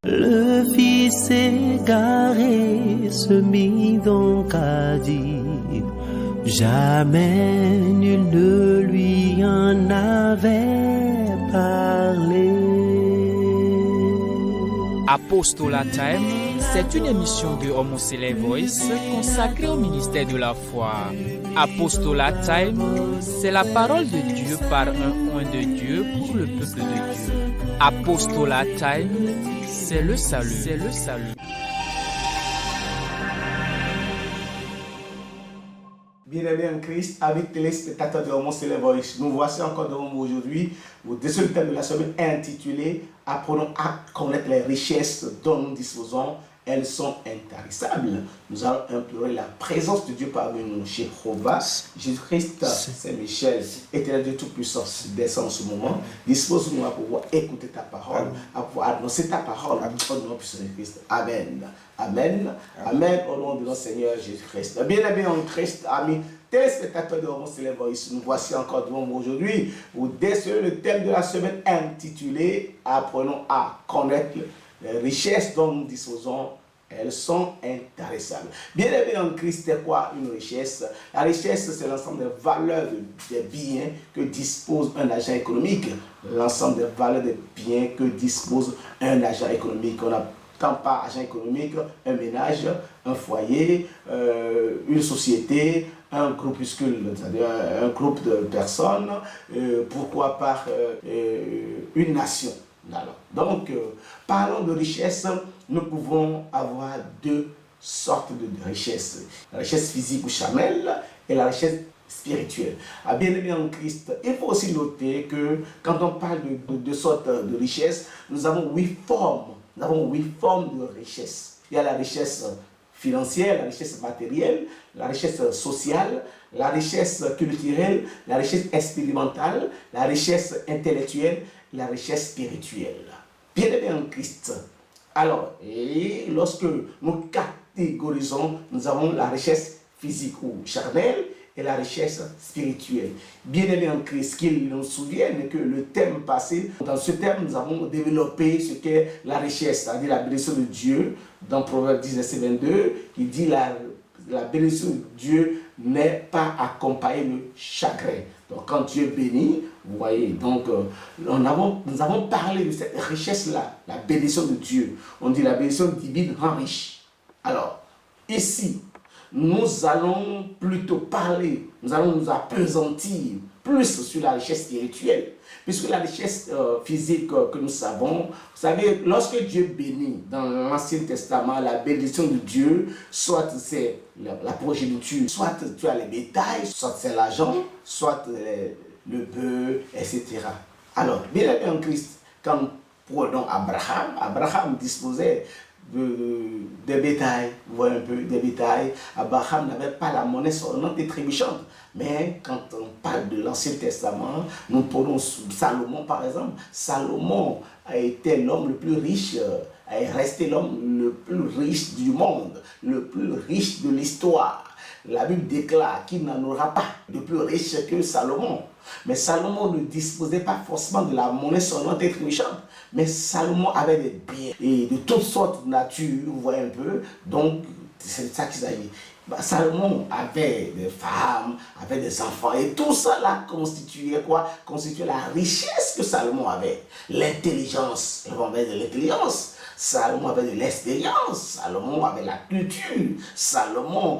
Le fils égaré se mit donc à dire, jamais nul ne lui en avait parlé. Apostolat Time, c'est une émission de Homocélé Voice consacrée au ministère de la foi. Apostolat Time, c'est la parole de Dieu par un oint de Dieu pour le peuple de Dieu. Apostolat Time, c'est le salut. C'est le salut. Bien-aimés en Christ, avec téléspectateurs de Homocélé Voice, nous voici encore devant vous aujourd'hui pour le thème de la semaine intitulé « Apprenons à connaître les richesses dont nous disposons, elles sont intarissables ». Nous allons implorer la présence de Dieu parmi nous, Jéhovah, Jésus-Christ, Saint-Michel, Éternel Dieu Tout-Puissant, descend en ce moment. Dispose-nous à pouvoir écouter ta parole, à pouvoir annoncer ta parole au nom puissant de Christ. Amen. Amen. Amen. Au nom de notre Seigneur Jésus-Christ. Bien-aimés en Christ, amis téléspectateurs de Homocélé Voice, nous voici encore devant vous aujourd'hui pour déceler le thème de la semaine intitulé « Apprenons à connaître les richesses dont nous disposons, elles sont intarissables ». Bien-aimés en Christ, c'est quoi une richesse? La richesse, c'est l'ensemble des valeurs des biens que dispose un agent économique. L'ensemble des valeurs des biens que dispose un agent économique. On a tant par agent économique, un ménage, un foyer, une société, un groupuscule, c'est-à-dire un groupe de personnes, pourquoi pas une nation. Alors, donc, parlons de richesse, nous pouvons avoir deux sortes de richesses. La richesse physique ou charnelle et la richesse spirituelle. À bien-aimé en Christ, il faut aussi noter que quand on parle de deux sortes de richesses, nous avons 8 formes. Nous avons 8 formes de richesse. Il y a la richesse financière, la richesse matérielle, la richesse sociale, la richesse culturelle, la richesse expérimentale, la richesse intellectuelle, la richesse spirituelle. Bien-aimé en Christ. Alors, et lorsque nous catégorisons, nous avons la richesse physique ou charnelle et la richesse spirituelle. Bien-aimés en Christ, qu'ils nous souviennent que le thème passé, dans ce thème, nous avons développé ce qu'est la richesse, c'est-à-dire la bénédiction de Dieu, dans Proverbe 10, verset 22, qui dit la bénédiction de Dieu n'est pas accompagnée de chagrin. Donc quand Dieu bénit, vous voyez, donc nous avons parlé de cette richesse-là, la bénédiction de Dieu. On dit la bénédiction divine rend riche. Alors, ici, nous allons plutôt parler, nous allons nous appesantir plus sur la richesse spirituelle, puisque la richesse physique que nous savons, vous savez, lorsque Dieu bénit dans l'Ancien Testament, la bénédiction de Dieu, soit c'est la progéniture, soit tu as les bétails, soit c'est l'argent, soit le bœuf, etc. Alors, bien aimé en Christ, quand nous prenons Abraham disposait des bétails, vous voyez un peu, des bétails. Abraham n'avait pas la monnaie sonnante et trébuchante. Mais quand on parle de l'Ancien Testament, nous prenons Salomon par exemple. Salomon a été l'homme le plus riche, est resté l'homme le plus riche du monde, le plus riche de l'histoire. La Bible déclare qu'il n'en aura pas de plus riche que Salomon. Mais Salomon ne disposait pas forcément de la monnaie sonnante et trébuchante. Mais Salomon avait des biens et de toutes sortes de nature, vous voyez un peu. Donc, c'est de ça qu'il s'agit. Salomon avait des femmes, avait des enfants. Et tout ça là constituait quoi? Constituait la richesse que Salomon avait. L'intelligence. Il avait de l'intelligence. Salomon avait de l'expérience, Salomon avait la culture, Salomon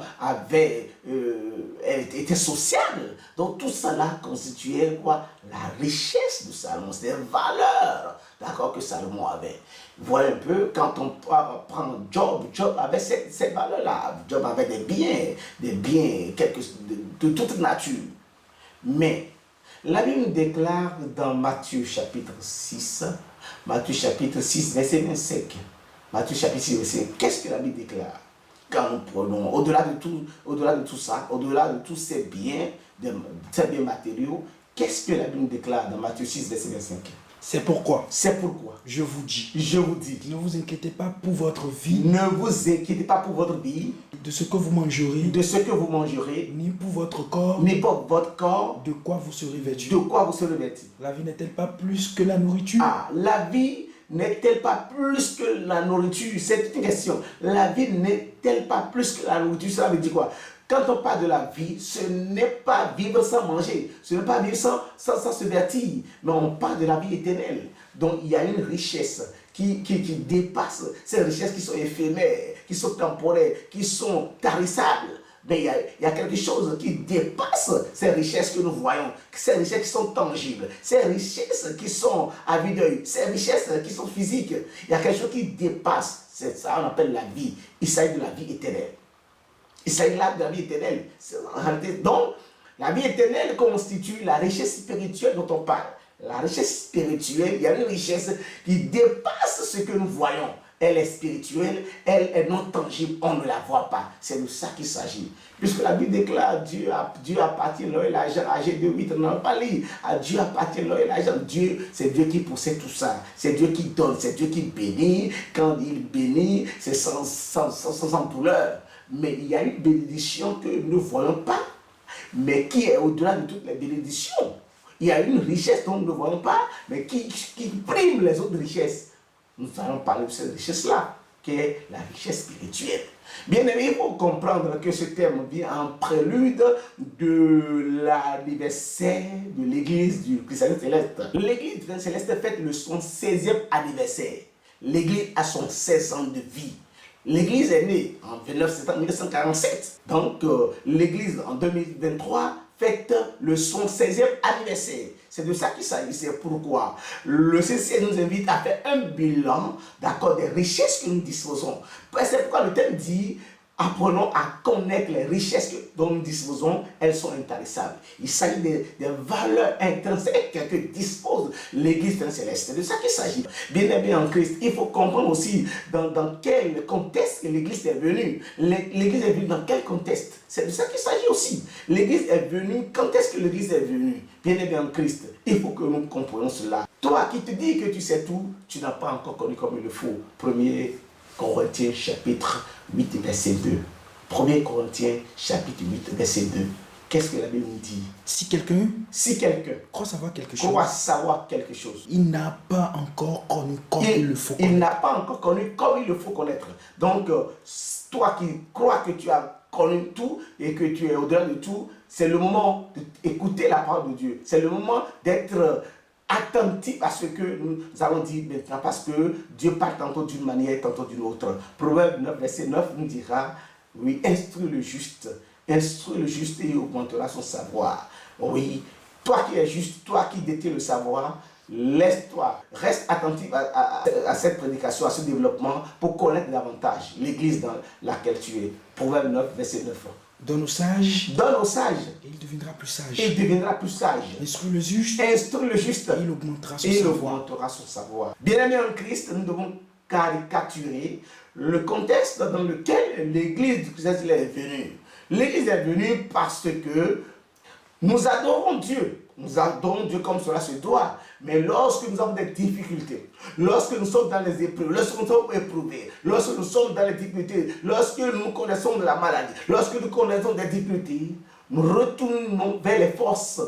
était sociable. Donc tout cela constituait quoi? La richesse de Salomon, c'est des valeurs, d'accord, que Salomon avait. Voilà un peu, quand on prend Job, Job avait cette valeur-là. Job avait des biens de toute nature. Mais la Bible déclare dans Matthieu chapitre 6, verset 25. Matthieu chapitre 6, verset 25. Qu'est-ce que la Bible déclare? Quand nous prenons, au-delà de tout ça, au-delà de tous ces biens matériaux, qu'est-ce que la Bible déclare dans Matthieu 6, verset 25? C'est pourquoi je vous dis, ne vous inquiétez pas pour votre vie, ne vous inquiétez pas pour votre vie, de ce que vous mangerez, ni pour votre corps, de quoi vous serez vêtu. La vie La vie n'est-elle pas plus que la nourriture? La vie n'est-elle pas plus que la nourriture? C'est une question. La vie n'est-elle pas plus que la nourriture? Cela veut dire quoi? Quand on parle de la vie, ce n'est pas vivre sans manger, ce n'est pas vivre sans se vertir, mais on parle de la vie éternelle. Donc il y a une richesse qui dépasse ces richesses qui sont éphémères, qui sont temporaires, qui sont tarissables. Mais il y a quelque chose qui dépasse ces richesses que nous voyons, ces richesses qui sont tangibles, ces richesses qui sont à vue d'œil, ces richesses qui sont physiques. Il y a quelque chose qui dépasse, c'est ça qu'on appelle la vie. Il s'agit de la vie éternelle. Il s'agit là de la vie éternelle. En réalité, donc, la vie éternelle constitue la richesse spirituelle dont on parle. La richesse spirituelle, il y a une richesse qui dépasse ce que nous voyons. Elle est spirituelle, elle est non tangible, on ne la voit pas. C'est de ça qu'il s'agit. Puisque la Bible déclare Dieu appartient l'or et l'argent. AG 2:8, on n'a pas lu. À Dieu appartient l'or et l'argent. Dieu, c'est Dieu qui possède tout ça. C'est Dieu qui donne, c'est Dieu qui bénit. Quand il bénit, c'est sans douleur. Mais il y a une bénédiction que nous ne voyons pas, mais qui est au-delà de toutes les bénédictions. Il y a une richesse dont nous ne voyons pas, mais qui prime les autres richesses. Nous allons parler de cette richesse-là, qui est la richesse spirituelle. Bien aimé, il faut comprendre que ce terme vient en prélude de l'anniversaire de l'Église du Christianisme céleste. L'Église du Christianisme céleste fête son 16e anniversaire. L'Église a son 16 ans de vie. L'Église est née en 29 septembre 1947. Donc, l'Église en 2023 fête son 16e anniversaire. C'est de ça qu'il s'agit. C'est pourquoi le CCS nous invite à faire un bilan, d'accord, des richesses que nous disposons. C'est pourquoi le thème dit: apprenons à connaître les richesses dont nous disposons, elles sont intarissables. Il s'agit des valeurs intrinsèques que dispose l'Église céleste. C'est de ça qu'il s'agit. Bien aimé en Christ, il faut comprendre aussi dans quel contexte l'Église est venue. L'Église est venue dans quel contexte? C'est de ça qu'il s'agit aussi. L'Église est venue, quand est-ce que l'Église est venue? Bien aimé en Christ, il faut que nous comprenions cela. Toi qui te dis que tu sais tout, tu n'as pas encore connu comme il le faut. 1er Corinthiens chapitre 8 verset 2. 1er Corinthiens chapitre 8 verset 2. Qu'est-ce que la Bible nous dit? Si quelqu'un croit savoir quelque chose, il n'a pas encore connu comme il le faut connaître. Il n'a pas encore connu comme il le faut connaître. Donc, toi qui crois que tu as connu tout et que tu es au-delà de tout, c'est le moment d'écouter la parole de Dieu. C'est le moment d'être attentif à ce que nous allons dire maintenant, parce que Dieu parle tantôt d'une manière, tantôt d'une autre. Proverbe 9, verset 9 nous dira: oui, instruis le juste et il augmentera son savoir. Oui, toi qui es juste, toi qui détiens le savoir, laisse-toi, reste attentif à cette prédication, à ce développement pour connaître davantage l'église dans laquelle tu es. Proverbe 9, verset 9. Donne aux sages. Et il deviendra plus sage. Instruis le juste. Et il augmentera son savoir. Bien-aimés en Christ, nous devons caricaturer le contexte dans lequel l'Église du Christ est venue. L'Église est venue parce que nous adorons Dieu. Nous adorons Dieu comme cela se doit. Mais lorsque nous avons des difficultés, lorsque nous sommes dans les épreuves, lorsque nous sommes éprouvés, lorsque nous sommes dans les difficultés, lorsque nous connaissons de la maladie, lorsque nous connaissons des difficultés, nous retournons vers les forces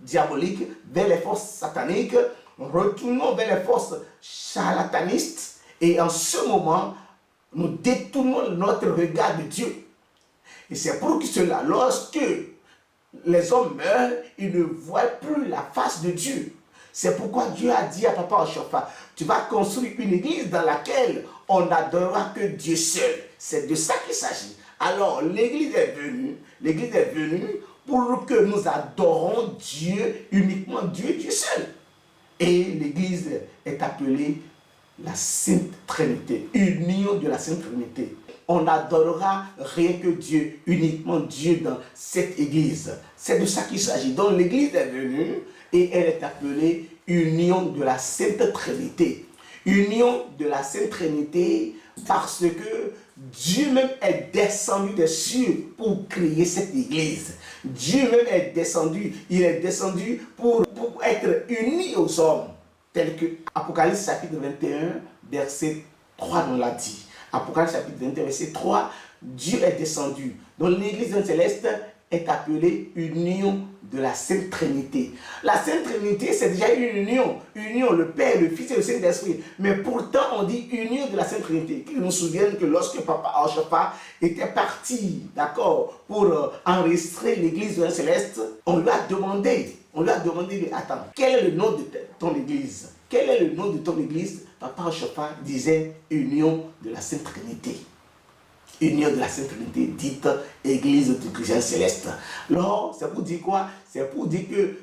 diaboliques, vers les forces sataniques, nous retournons vers les forces charlatanistes, et en ce moment, nous détournons notre regard de Dieu. Et c'est pour cela, lorsque les hommes meurent, ils ne voient plus la face de Dieu. C'est pourquoi Dieu a dit à Papa Ochofa: tu vas construire une église dans laquelle on n'adorera que Dieu seul. C'est de ça qu'il s'agit. Alors l'église est venue pour que nous adorons Dieu, uniquement Dieu, Dieu seul. Et l'église est appelée la Sainte Trinité, union de la Sainte Trinité. On n'adorera rien que Dieu, uniquement Dieu dans cette église. C'est de ça qu'il s'agit. Donc l'église est venue et elle est appelée union de la Sainte Trinité. Union de la Sainte Trinité parce que Dieu même est descendu des cieux pour créer cette église. Dieu même est descendu. Il est descendu pour être uni aux hommes. Tel que Apocalypse chapitre 21, verset 3 nous l'a dit. Apocalypse chapitre 21, verset 3, Dieu est descendu. Donc l'église céleste est appelée union de la Sainte Trinité. La Sainte Trinité, c'est déjà une union. Union, le Père, le Fils et le Saint-Esprit. Mais pourtant, on dit union de la Sainte Trinité. Qui nous souviennent que lorsque Papa Archapa était parti, d'accord, pour enregistrer l'église de la Céleste, on lui a demandé, attends, quel est le nom de ton église? Quel est le nom de ton église? Papa Archapa disait union de la Sainte Trinité. Union de la Sainte Trinité, dite Église du Christ céleste. Alors, c'est pour dire quoi? C'est pour dire que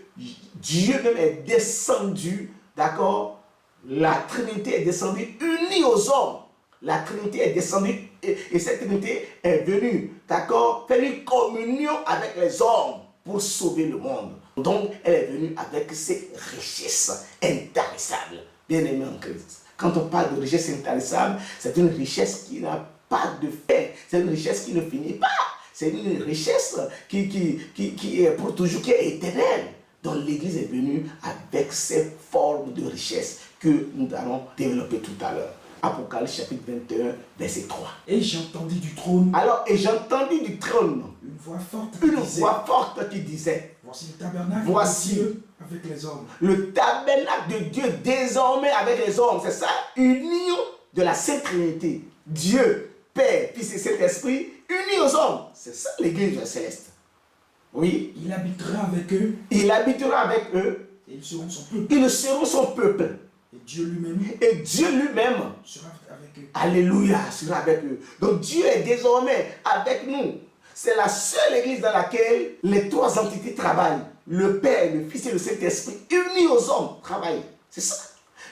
Dieu même est descendu, d'accord? La Trinité est descendue unie aux hommes. La Trinité est descendue et cette Trinité est venue, d'accord? Faire une communion avec les hommes pour sauver le monde. Donc, elle est venue avec ses richesses intarissables. Bien aimé en Christ. Quand on parle de richesse intarissable, c'est une richesse qui n'a pas de fin. C'est une richesse qui ne finit pas. C'est une richesse qui est pour toujours, qui est éternelle. Donc l'Église est venue avec ces formes de richesse que nous allons développer tout à l'heure. Apocalypse chapitre 21, verset 3. Et j'ai entendu du trône. Alors, et j'ai entendu du trône Une voix forte qui disait, voici le tabernacle voici de Dieu avec les hommes. Le tabernacle de Dieu désormais avec les hommes. C'est ça, union de la Sainte Trinité. Dieu, Père, Fils et Saint-Esprit, unis aux hommes. C'est ça l'Église céleste. Oui. Il habitera avec eux. Il habitera avec eux. Et ils seront son peuple. Ils seront son peuple. Et Dieu lui-même. Sera avec eux. Alléluia, sera avec eux. Donc Dieu est désormais avec nous. C'est la seule église dans laquelle les trois entités travaillent. Le Père, le Fils et le Saint-Esprit, unis aux hommes, travaillent. C'est ça.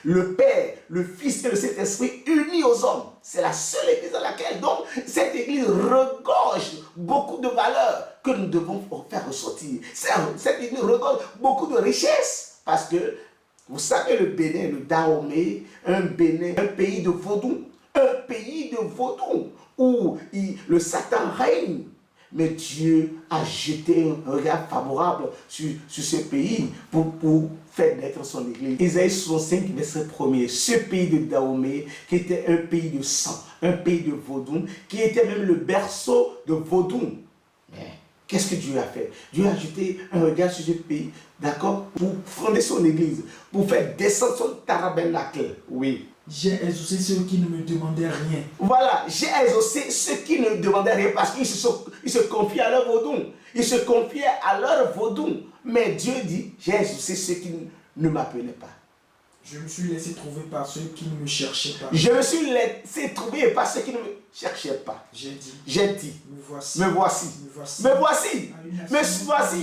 Le Père, le Fils et le Saint-Esprit, unis aux hommes. C'est la seule église dans laquelle, donc, cette église regorge beaucoup de valeurs que nous devons faire ressortir. Cette église regorge beaucoup de richesses. Parce que, vous savez, le Bénin, le Dahomey, un pays de vaudou. Un pays de vaudou où le Satan règne. Mais Dieu a jeté un regard favorable sur ce pays pour faire naître son église. Isaïe 65, verset 1er. Ce pays de Dahomey, qui était un pays de sang, un pays de vaudou, qui était même le berceau de vaudou. Mais qu'est-ce que Dieu a fait? Dieu a jeté un regard sur ce pays, d'accord, pour fonder son église, pour faire descendre son tabernacle. Oui. J'ai exaucé ceux qui ne me demandaient rien. Voilà, j'ai exaucé ceux qui ne demandaient rien parce qu'ils se confiaient à leur vaudou. Ils se confiaient à leur vaudou. Mais Dieu dit, j'ai exaucé ceux qui ne m'appelaient pas. Je me suis laissé trouver par ceux qui ne me cherchaient pas. Je me suis laissé trouver par ceux qui ne me cherchaient pas. J'ai dit. Me voici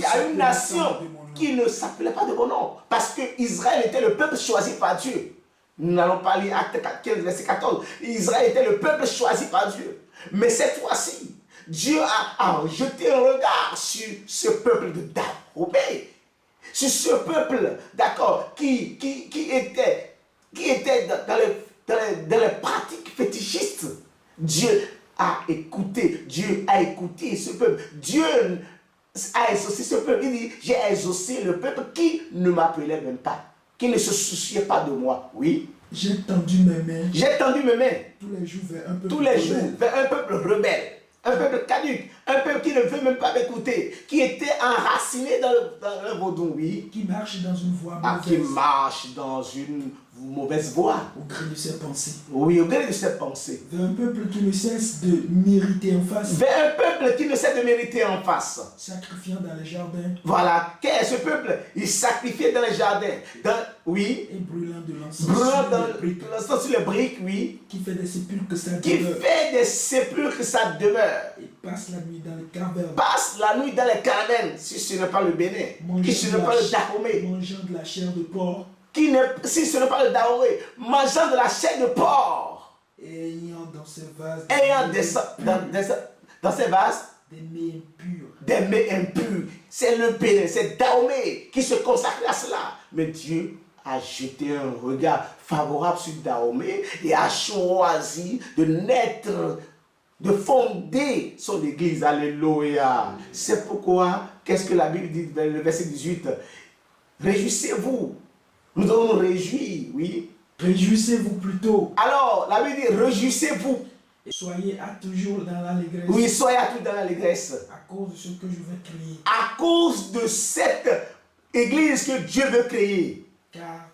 à une nation qui ne s'appelait pas de mon nom. Parce que Israël était le peuple choisi par Dieu. Nous n'allons pas lire Acte 15, verset 14. Israël était le peuple choisi par Dieu. Mais cette fois-ci, Dieu a jeté un regard sur ce peuple de Dahomey. Sur ce peuple, d'accord, qui était dans les pratiques fétichistes. Dieu a écouté ce peuple. Dieu a exaucé ce peuple. Il dit, j'ai exaucé le peuple qui ne m'appelait même pas, qui ne se souciait pas de moi. Oui. J'ai tendu mes mains. Tous les jours vers un peuple rebelle. Un peuple caduc, un peuple qui ne veut même pas m'écouter, qui était enraciné dans le vaudou, oui. Qui marche dans une voie mauvaise. Qui marche dans une mauvaise voie. Au gré de ses pensées. Oui, au gré de ses pensées. Vers un peuple qui ne cesse de mériter en face. Vers un peuple qui ne cesse de mériter en face. Sacrifiant dans les jardins. Voilà, quel est ce peuple? Il sacrifiait dans les jardins. Oui. Et brûlant de l'encens. L'encens sur les briques, oui. Qui fait des sépulcres que ça demeure. Qui fait des sépulcres que ça demeure. Et passe la nuit dans les cavernes. Passe la nuit dans les cavernes, si ce n'est pas le Bénin. Si ce n'est pas le Dahomey. Mangeant de la chair de porc. Si ce n'est pas le Dahomey, mangeant de la chair de porc. Ayant dans ses vases. Dans ses vases. Des mets impurs. Des mets impurs. C'est le Bénin, c'est Dahomey qui se consacre à cela. Mais Dieu a jeté un regard favorable sur Dahomey et a choisi de naître, de fonder son église. Alléluia. C'est pourquoi, qu'est-ce que la Bible dit dans le verset 18? Réjouissez-vous. Nous devons nous réjouir, oui. Réjouissez-vous plutôt. Alors, la Bible dit, réjouissez-vous. Et soyez à toujours dans l'allégresse. Oui, soyez à tout dans l'allégresse. À cause de ce que je vais créer. À cause de cette église que Dieu veut créer. Car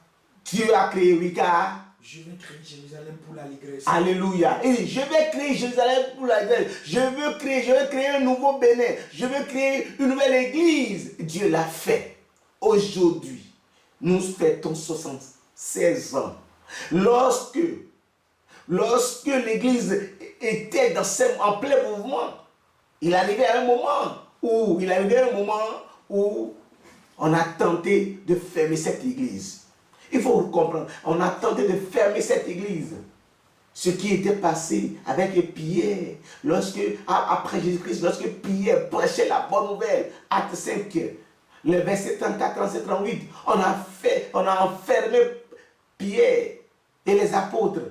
Dieu a créé, oui, car je vais créer Jérusalem pour l'allégresse. Alléluia. Et je vais créer Jérusalem pour l'allégresse. Je veux créer un nouveau Bénin. Je veux créer une nouvelle église. Dieu l'a fait. Aujourd'hui, nous fêtons 76 ans. Lorsque l'église était en plein mouvement, il arrivait à un moment où on a tenté de fermer cette église. Il faut comprendre, on a tenté de fermer cette église. Ce qui était passé avec Pierre, après Jésus-Christ, lorsque Pierre prêchait la bonne nouvelle, acte 5, le verset 34, 37, 38, on a enfermé Pierre et les apôtres.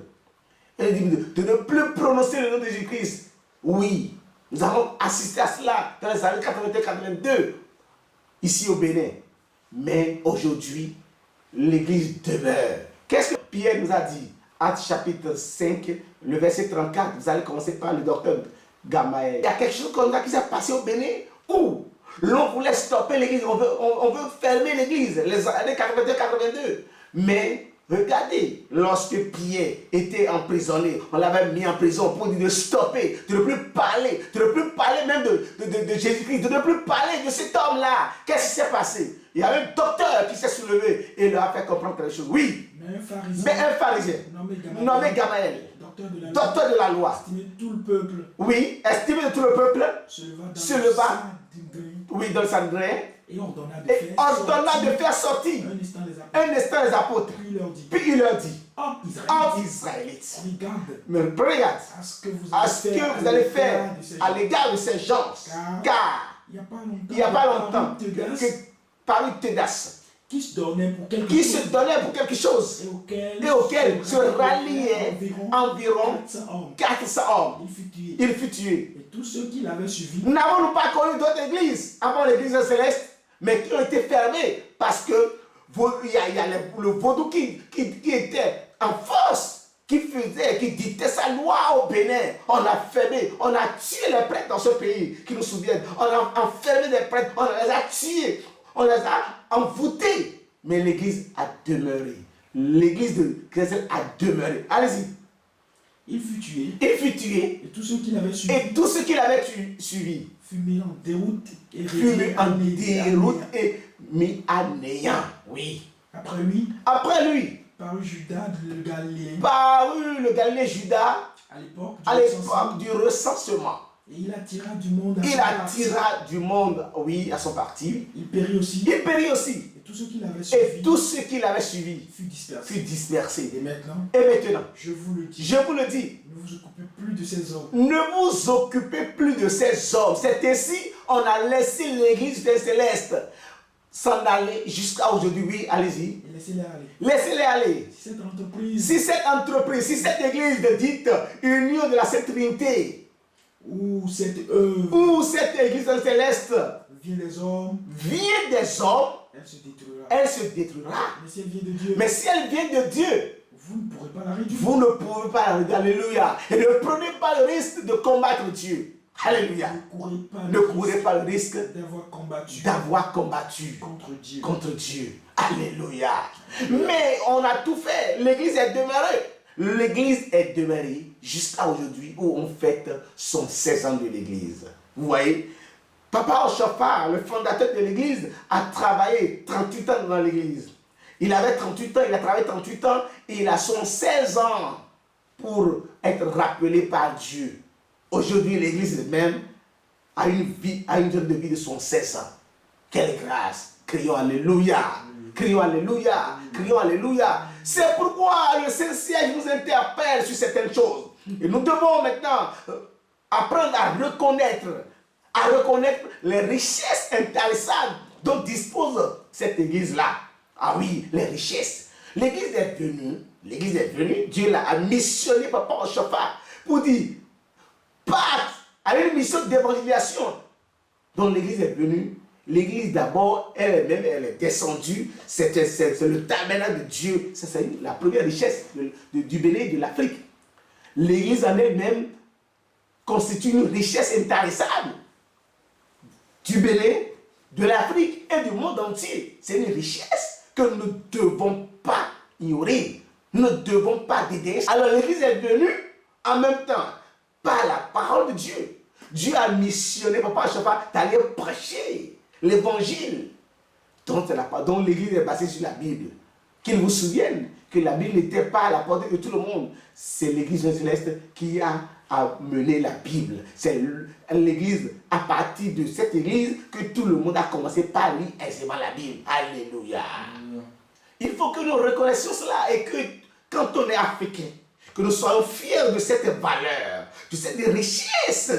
Et il dit de ne plus prononcer le nom de Jésus-Christ. Oui, nous avons assisté à cela dans les années 81-82, ici au Bénin. Mais aujourd'hui, l'église demeure. Qu'est-ce que Pierre nous a dit? Actes chapitre 5, le verset 34. Vous allez commencer par le docteur Gamaël. Il y a quelque chose comme ça qui s'est passé au Bénin où l'on voulait stopper l'église. On veut fermer l'église, les années 82-82. Mais regardez, lorsque Pierre était emprisonné, on l'avait mis en prison pour dire de stopper, de ne plus parler même de Jésus-Christ, de ne plus parler de cet homme-là. Qu'est-ce qui s'est passé? Il y a un docteur qui s'est soulevé et leur a fait comprendre quelque chose. Oui, mais un pharisien nommé Gamaël, docteur de la loi, estimé tout le peuple, oui, estimé de tout le peuple, se leva oui, dans le Sanhédrin, et ordonna de faire sortir un instant les apôtres. Puis il leur dit, hommes Israélites, regarde à ce que vous allez faire à l'égard de ces gens, car il n'y a pas longtemps que parmi Tédas, qui se donnait pour quelque chose et auquel se ralliaient environ 400 hommes. Il fut tué. Et tous ceux qui l'avaient suivi, n'avons-nous pas connu d'autres églises avant l'église céleste, mais qui ont été fermées parce que il y a le vaudou qui était en force, qui dictait sa loi au Bénin. On a fermé, on a tué les prêtres dans ce pays, qui nous souviennent. On a enfermé des prêtres, on les a tués, on les a envoûtés. Mais l'église a demeuré. L'église de chrétienne a demeuré. Allez-y. Il fut tué. Et tous ceux qui l'avaient suivi. Fut mis en déroute et mis à néant. Oui. Après lui. Parut le Galiléen Judas à l'époque du recensement. Et il attira du monde, oui, à son parti. Il périt aussi. Et tous ceux qui l'avaient suivi furent dispersés. Et maintenant, je vous le dis, ne vous occupez plus de ces hommes. Ne vous occupez plus de ces hommes. C'est ainsi on a laissé l'église des célestes s'en aller jusqu'à aujourd'hui. Oui, allez-y. Laissez-les aller. Si cette entreprise, si cette église de dite union de la Sainte Trinité, ou cette église céleste vient des hommes, elle se détruira. Mais si elle vient de Dieu, vous ne pourrez pas la réduire. Vous ne pouvez pas la réduire. Alléluia. Et ne prenez pas le risque de combattre Dieu. Alléluia. Ne courez pas le risque d'avoir combattu contre Dieu. Alléluia. Mais on a tout fait. L'église est demeurée. L'église est demeurée jusqu'à aujourd'hui où on fête son 16 ans de l'église. Vous voyez, Papa Oshofar, le fondateur de l'église, a travaillé 38 ans dans l'église. Il avait 38 ans, il a travaillé 38 ans et il a son 16 ans pour être rappelé par Dieu. Aujourd'hui, l'église même a une durée de vie de son 16 ans. Quelle grâce! Crions Alléluia! Crions Alléluia! Crions Alléluia! C'est pourquoi le Saint-Siège nous interpelle sur certaines choses. Et nous devons maintenant apprendre à reconnaître les richesses intéressantes dont dispose cette église-là. Ah oui, les richesses. L'église est venue, Dieu a missionné Papa Oshofar pour dire, part à une mission d'évangélisation. Donc l'église est venue. L'église d'abord, elle est descendue. C'est le tabernacle de Dieu. C'est la première richesse du Bénin et de l'Afrique. L'église en elle-même constitue une richesse intarissable du Bénin, de l'Afrique et du monde entier. C'est une richesse que nous ne devons pas ignorer. Nous ne devons pas dédaigner. Alors l'Église est venue en même temps par la parole de Dieu. Dieu a missionné Papa Chafa d'aller prêcher l'évangile dont l'Église est basée sur la Bible. Qu'ils vous souviennent que la Bible n'était pas à la portée de tout le monde. C'est l'Église céleste qui a mené la Bible. C'est l'Église, à partir de cette Église, que tout le monde a commencé par lire aisément la Bible. Alléluia. Il faut que nous reconnaissions cela et que quand on est africain, que nous soyons fiers de cette valeur, de cette richesse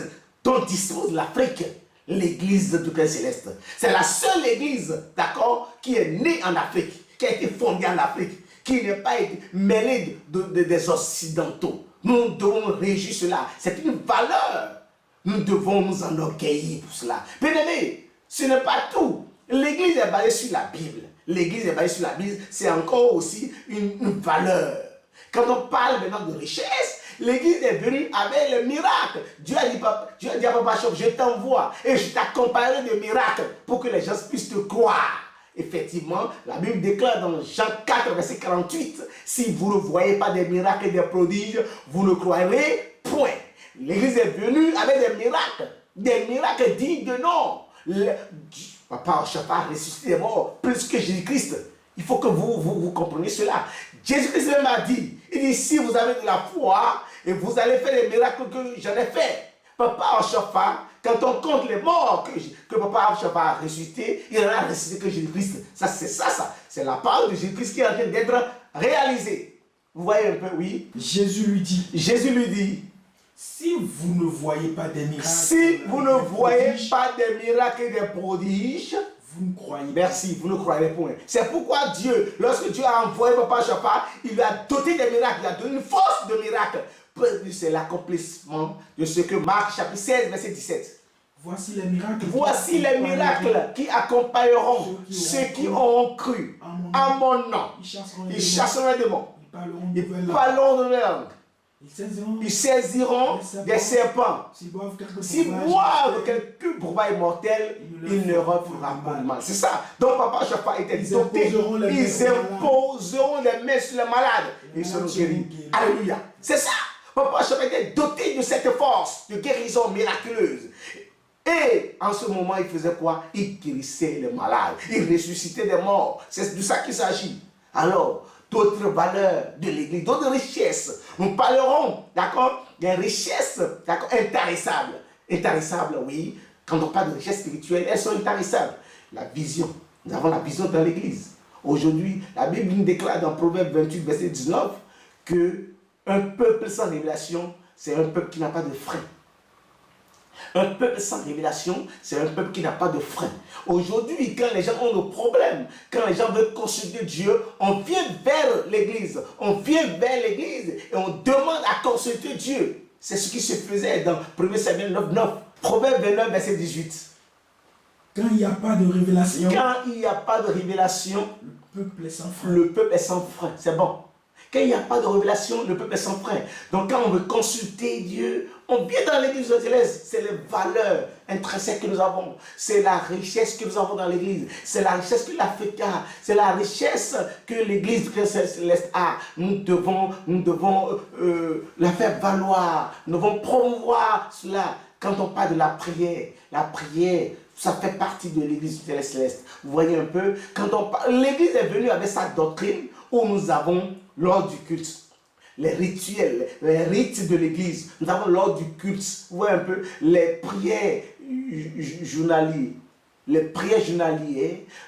dont dispose l'Afrique, l'Église du Père Céleste. C'est la seule Église, d'accord, qui est née en Afrique, qui a été fondée en Afrique, qui n'a pas été mêlée des Occidentaux. Nous devons réjouir cela. C'est une valeur. Nous devons nous enorgueillir pour cela. Bien-aimés, ce n'est pas tout. L'Église est basée sur la Bible. L'Église est basée sur la Bible, c'est encore aussi une valeur. Quand on parle maintenant de richesse, l'Église est venue avec les miracles. Dieu a dit à Papa Chof, je t'envoie et je t'accompagnerai de miracles pour que les gens puissent te croire. Effectivement, la Bible déclare dans Jean 4, verset 48, si vous ne voyez pas des miracles et des prodiges, vous ne croirez point. L'Église est venue avec des miracles dignes de nom. Papa Chof a ressuscité des morts plus que Jésus-Christ. Il faut que vous compreniez cela. Jésus-Christ même a dit, il dit, si vous avez de la foi, et vous allez faire les miracles que j'en ai fait. Papa Chofa, quand on compte les morts que Papa Chofa a ressuscité, il en a ressuscité que Jésus-Christ. Ça. C'est la parole de Jésus-Christ qui est en train d'être réalisée. Vous voyez un peu, oui? Jésus lui dit, si vous ne voyez pas des miracles, et des prodiges, vous ne croyez pas. Merci, vous ne croyez point. C'est pourquoi Dieu, lorsque Dieu a envoyé Papa Chofa, il lui a doté des miracles, il a donné une force de miracles. C'est l'accomplissement de ce que Marc chapitre 16, verset 17. Voici les miracles qui accompagneront ceux qui auront cru en mon nom. Ils chasseront les démons. Ils parleront de langue. Ils saisiront des serpents. S'ils boivent quelques brouillards mortels, il ne leur fera pas de mal. C'est ça. Donc Papa Chofa était doté. Ils imposeront les mains sur les malades. Ils seront guéris. Alléluia. C'est ça. Papa Chofa était doté de cette force de guérison miraculeuse. Et en ce moment, il faisait quoi? Il guérissait les malades. Il ressuscitait des morts. C'est de ça qu'il s'agit. Alors, d'autres valeurs de l'Église, d'autres richesses. Nous parlerons, d'accord, des richesses, d'accord, intarissables. Intarissables, oui. Quand on parle de richesses spirituelles, elles sont intarissables. La vision. Nous avons la vision dans l'Église. Aujourd'hui, la Bible nous déclare dans Proverbe 28, verset 19, que un peuple sans révélation, c'est un peuple qui n'a pas de frein. Un peuple sans révélation, c'est un peuple qui n'a pas de frein. Aujourd'hui, quand les gens ont des problèmes, quand les gens veulent consulter Dieu, on vient vers l'Église. On vient vers l'Église et on demande à consulter Dieu. C'est ce qui se faisait dans 1 Samuel 9, 9. Proverbe 29, verset 18. Quand il n'y a pas de révélation, le peuple est sans frein. C'est bon. Quand il n'y a pas de révélation, le peuple est sans frein. Donc quand on veut consulter Dieu, on vient dans l'Église céleste. C'est les valeurs intrinsèques que nous avons. C'est la richesse que nous avons dans l'Église. C'est la richesse que l'Afrique a. C'est la richesse que l'Église céleste a. Nous devons la faire valoir. Nous devons promouvoir cela. Quand on parle de la prière, ça fait partie de l'Église céleste. Vous voyez un peu, quand on parle, l'Église est venue avec sa doctrine où nous avons l'ordre du culte, les rituels, les rites de l'Église. Nous avons l'ordre du culte. Vous voyez un peu, les prières journalières.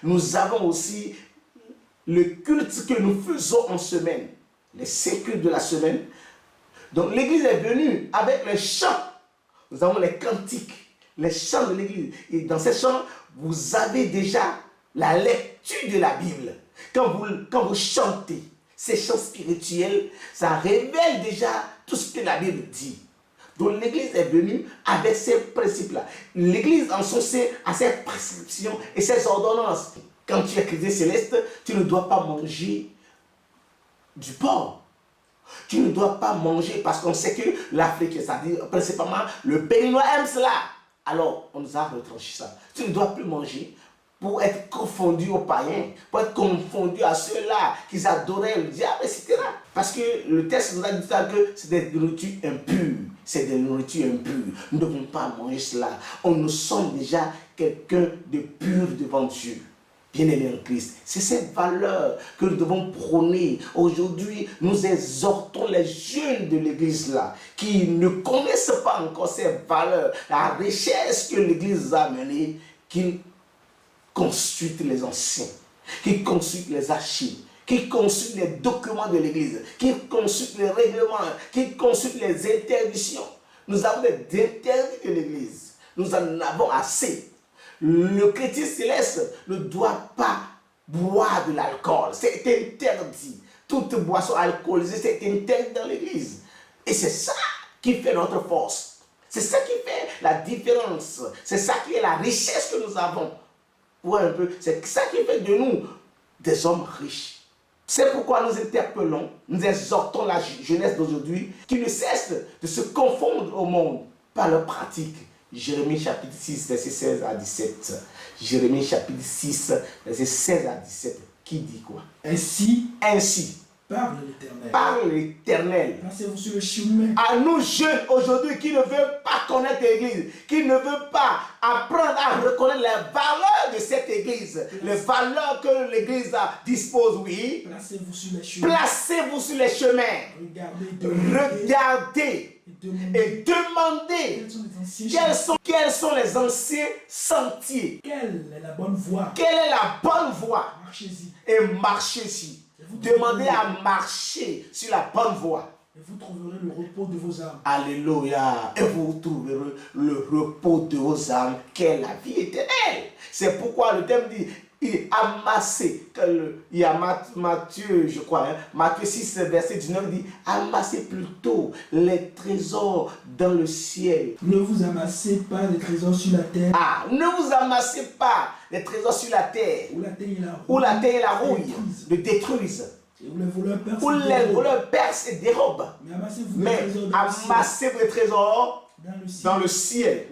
Nous avons aussi le culte que nous faisons en semaine, les 5 cultes de la semaine. Donc l'Église est venue avec les chants. Nous avons les cantiques, les chants de l'Église. Et dans ces chants, vous avez déjà la lecture de la Bible. Quand vous chantez ces chants spirituels, ça révèle déjà tout ce que la Bible dit. Donc l'Église est venue avec ces principes-là. L'Église en son sein a ses prescriptions et ses ordonnances. Quand tu es chrétien céleste, tu ne dois pas manger du porc. Tu ne dois pas manger parce qu'on sait que l'Afrique, c'est-à-dire principalement le Béninois aime cela. Alors, on nous a retranché ça. Tu ne dois plus manger pour être confondu aux païens, pour être confondu à ceux-là qui adoraient le diable, etc. Parce que le texte nous a dit ça que c'est des nourritures impures. C'est des nourritures impures. Nous ne devons pas manger cela. Nous sommes déjà quelqu'un de pur devant Dieu. Bien-aimés en Christ, c'est cette valeur que nous devons prôner. Aujourd'hui, nous exhortons les jeunes de l'église là, qui ne connaissent pas encore ces valeurs, la richesse que l'église a menée, qui consultent les anciens, qui consultent les archives, qui consultent les documents de l'église, qui consultent les règlements, qui consultent les interdictions. Nous avons des interdits de l'église. Nous en avons assez. Le chrétien céleste ne doit pas boire de l'alcool. C'est interdit. Toute boisson alcoolisée, c'est interdit dans l'église. Et c'est ça qui fait notre force. C'est ça qui fait la différence. C'est ça qui est la richesse que nous avons. Un peu, c'est ça qui fait de nous des hommes riches. C'est pourquoi nous interpellons, nous exhortons la jeunesse d'aujourd'hui qui ne cesse de se confondre au monde par leurs pratiques. Jérémie chapitre 6, verset 16 à 17. Jérémie chapitre 6, verset 16 à 17. Qui dit quoi? Ainsi, parle l'Éternel. Parle l'Éternel. Placez-vous sur le chemin. À nous jeunes aujourd'hui qui ne veulent pas connaître l'Église, qui ne veulent pas apprendre à reconnaître les valeurs de cette Église, les valeurs que l'Église dispose, oui. Placez-vous sur les chemins. Placez-vous sur les chemins. Regardez et demandez quels sont les anciens sentiers. Quelle est la bonne voie? Quelle est la bonne voie? Marchez-y. Et marchez-y. Demandez à marcher sur la bonne voie. Et vous trouverez le repos de vos âmes. Alléluia. Et vous trouverez le repos de vos âmes, qu'est la vie éternelle. C'est pourquoi le thème dit, il amassez. Il y a Matthieu, je crois, Matthieu 6, verset 19 dit, amassez plutôt les trésors dans le ciel. Ne vous amassez pas les trésors sur la terre. Ne vous amassez pas les trésors sur la terre. Où la terre et la rouille le détruisent. Et où les voleurs percent et dérobent. Mais amassez vos trésors dans le ciel,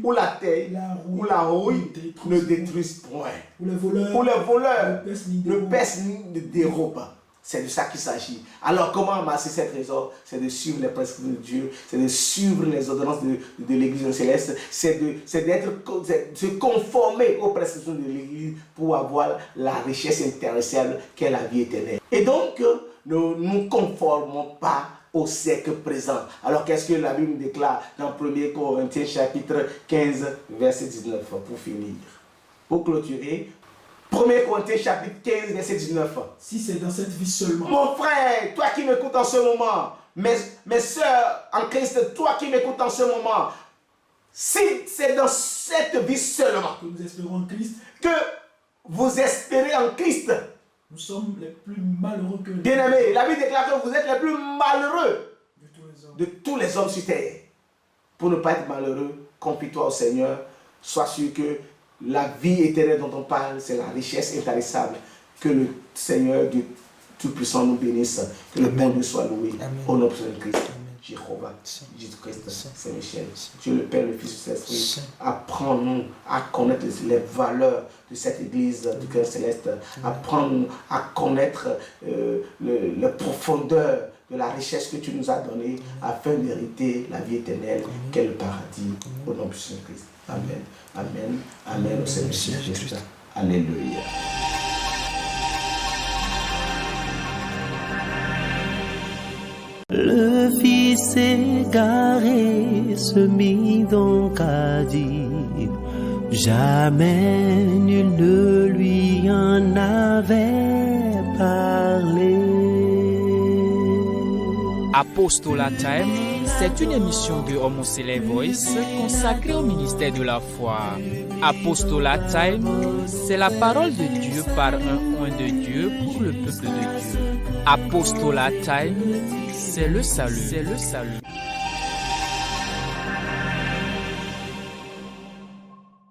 où la terre, où la rouille ne détruisent point, où les voleurs ne percent ni ne dérobent. C'est de ça qu'il s'agit. Alors comment amasser ces trésors? C'est de suivre les prescriptions de Dieu, c'est de suivre les ordonnances de l'Église céleste, c'est de se conformer aux prescriptions de l'Église pour avoir la richesse intéressable qu'est la vie éternelle. Et donc, ne nous conformons pas au siècle présent. Alors qu'est-ce que la Bible déclare dans 1 Corinthiens chapitre 15 verset 19 pour finir, pour clôturer? 1 Corinthiens chapitre 15 verset 19. Si c'est dans cette vie seulement. Mon frère, toi qui m'écoutes en ce moment, mes soeurs en Christ, toi qui m'écoutes en ce moment, si c'est dans cette vie seulement que nous espérons en Christ, que vous espérez en Christ, nous sommes les plus malheureux que les bien-aimés, la Bible déclare que vous êtes les plus malheureux de tous les hommes sur terre. Pour ne pas être malheureux, confie-toi au Seigneur. Sois sûr que la vie éternelle dont on parle, c'est la richesse intarissable. Que le Seigneur Dieu Tout-Puissant nous bénisse. Que le bon Dieu soit loué. Au nom de Christ. Jéhovah, Jésus-Christ, Saint-Michel, Dieu le Père, le Fils et le Saint-Esprit, apprends-nous à connaître les valeurs de cette Église du cœur céleste, apprends-nous à connaître la profondeur de la richesse que tu nous as donnée afin d'hériter la vie éternelle, qu'est le paradis, au nom de Jésus-Christ. Amen, Amen, Amen, au Seigneur Jésus-Christ. Alléluia. Le fils égaré se mit donc à dire, jamais nul ne lui en avait parlé. Apostolat Time, c'est une émission de Homoselect Voice consacrée au ministère de la foi. Apostolat Time, c'est la parole de Dieu par un oint de Dieu pour le peuple de Dieu. Apostolat Time, c'est le salut. C'est le salut.